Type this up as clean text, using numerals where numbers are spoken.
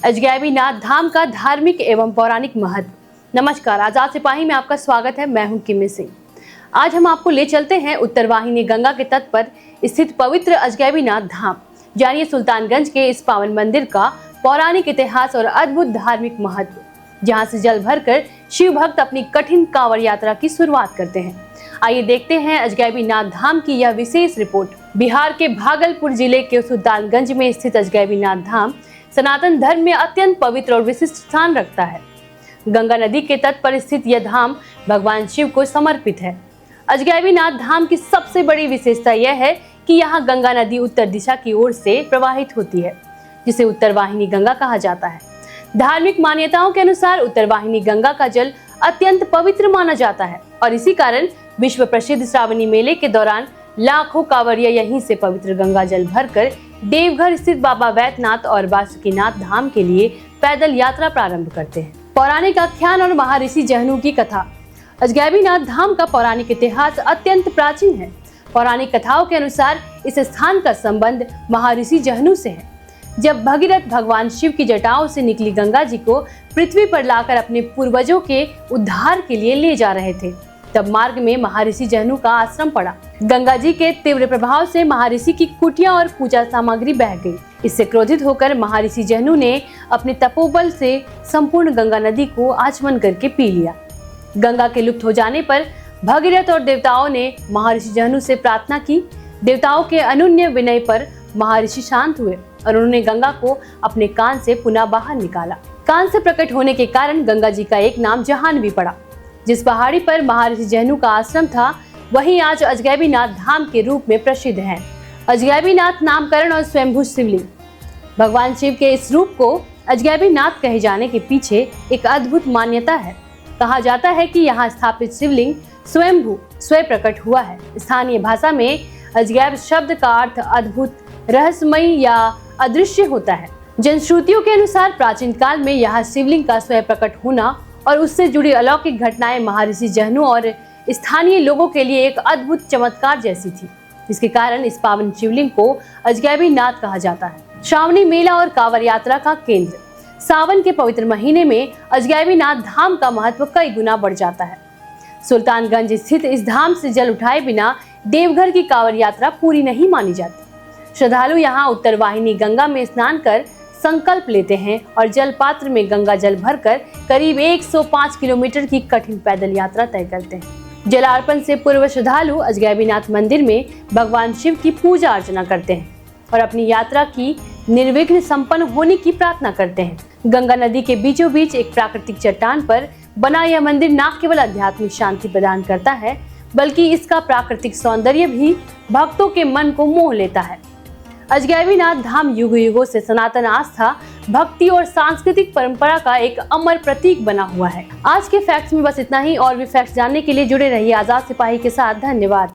अजगैबी नाथ धाम का धार्मिक एवं पौराणिक महत्व। नमस्कार, आजाद सिपाही में आपका स्वागत है। मैं हूं किमी सिंह। आज हम आपको ले चलते हैं उत्तरवाहिनी गंगा के तट पर स्थित पवित्र अजगैबी नाथ धाम। जानिए सुल्तानगंज के इस पावन मंदिर का पौराणिक इतिहास और अद्भुत धार्मिक महत्व, जहां से जल भरकर शिव भक्त अपनी कठिन कांवड़ यात्रा की शुरुआत करते हैं। आइए देखते हैं अजगैबी नाथ धाम की यह विशेष रिपोर्ट। बिहार के भागलपुर जिले के सुल्तानगंज में स्थित अजगैबी नाथ धाम सनातन धर्म में अत्यंत पवित्र और विशिष्ट स्थान रखता है। गंगा नदी के तट पर स्थित यह धाम भगवान शिव को समर्पित है। अजगैबी नाथ धाम की सबसे बड़ी विशेषता यह है कि यहाँ गंगा नदी उत्तर दिशा की ओर से प्रवाहित होती है, जिसे उत्तरवाहिनी गंगा कहा जाता है। धार्मिक मान्यताओं के अनुसार उत्तरवाहिनी गंगा का जल अत्यंत पवित्र माना जाता है और इसी कारण विश्व प्रसिद्ध श्रावणी मेले के दौरान लाखों कांवड़िया यहीं से पवित्र गंगा जल भरकर देवघर स्थित बाबा वैद्यनाथ और बासुकीनाथ धाम के लिए पैदल यात्रा प्रारंभ करते हैं। पौराणिक आख्यान और महर्षि जहनु की कथा। अजगैबी नाथ धाम का पौराणिक इतिहास अत्यंत प्राचीन है। पौराणिक कथाओं के अनुसार इस स्थान का संबंध महर्षि जहनु से है। जब भगीरथ भगवान शिव की जटाओं से निकली गंगा जी को पृथ्वी पर लाकर अपने पूर्वजों के उद्धार के लिए ले जा रहे थे, तब मार्ग में महर्षि जहनु का आश्रम पड़ा। गंगा जी के तीव्र प्रभाव से महर्षि की कुटिया और पूजा सामग्री बह गई। इससे क्रोधित होकर महर्षि जहनु ने अपने तपोबल से संपूर्ण गंगा नदी को आचमन करके पी लिया। गंगा के लुप्त हो जाने पर भगीरथ और देवताओं ने महर्षि जहनु से प्रार्थना की। देवताओं के अनुनय विनय पर महर्षि शांत हुए और उन्होंने गंगा को अपने कान से पुनः बाहर निकाला। कान से प्रकट होने के कारण गंगा जी का एक नाम जाह्नवी पड़ा। जिस पहाड़ी पर महर्षि जहनु का आश्रम था, वहीं आज अजगैबी नाथ धाम के रूप में प्रसिद्ध है। अजगैबी नाथ नामकरण और स्वयंभू शिवलिंग। भगवान शिव के इस रूप को अजगैबी नाथ कहे जाने के पीछे एक अद्भुत मान्यता है। कहा जाता है कि यहाँ स्थापित शिवलिंग स्वयंभू स्वयं प्रकट हुआ है। स्थानीय भाषा में अजगैब शब्द का अर्थ अद्भुत, रहस्यमयी या अदृश्य होता है। जनश्रुतियों के अनुसार प्राचीन काल में यहाँ शिवलिंग का स्वयं प्रकट होना और उससे जुड़ी अलौकिक घटनाएं महर्षि जहनु और स्थानीय लोगों के लिए एक अद्भुत चमत्कार जैसी थी, जिसके कारण इस पावन शिवलिंग को अजगैबी नाथ कहा जाता है। श्रावणी मेला और कांवड़ यात्रा का केंद्र। सावन के पवित्र महीने में अजगैबी नाथ धाम का महत्व कई गुना बढ़ जाता है। सुल्तानगंज स्थित इस धाम से जल उठाए बिना देवघर की कांवड़ यात्रा पूरी नहीं मानी जाती। श्रद्धालु यहाँ उत्तरवाहिनी गंगा में स्नान कर संकल्प लेते हैं और जल पात्र में गंगा जल भरकर करीब 105 किलोमीटर की कठिन पैदल यात्रा तय करते हैं। जलार्पण से पूर्व श्रद्धालु अजगैबी नाथ मंदिर में भगवान शिव की पूजा अर्चना करते हैं और अपनी यात्रा की निर्विघ्न संपन्न होने की प्रार्थना करते हैं। गंगा नदी के बीचों बीच एक प्राकृतिक चट्टान पर बना यह मंदिर न केवल आध्यात्मिक शांति प्रदान करता है, बल्कि इसका प्राकृतिक सौंदर्य भी भक्तों के मन को मोह लेता है। अजगैबी नाथ धाम युग युगों से सनातन आस्था, भक्ति और सांस्कृतिक परंपरा का एक अमर प्रतीक बना हुआ है। आज के फैक्ट्स में बस इतना ही। और भी फैक्ट्स जानने के लिए जुड़े रहिए आजाद सिपाही के साथ। धन्यवाद।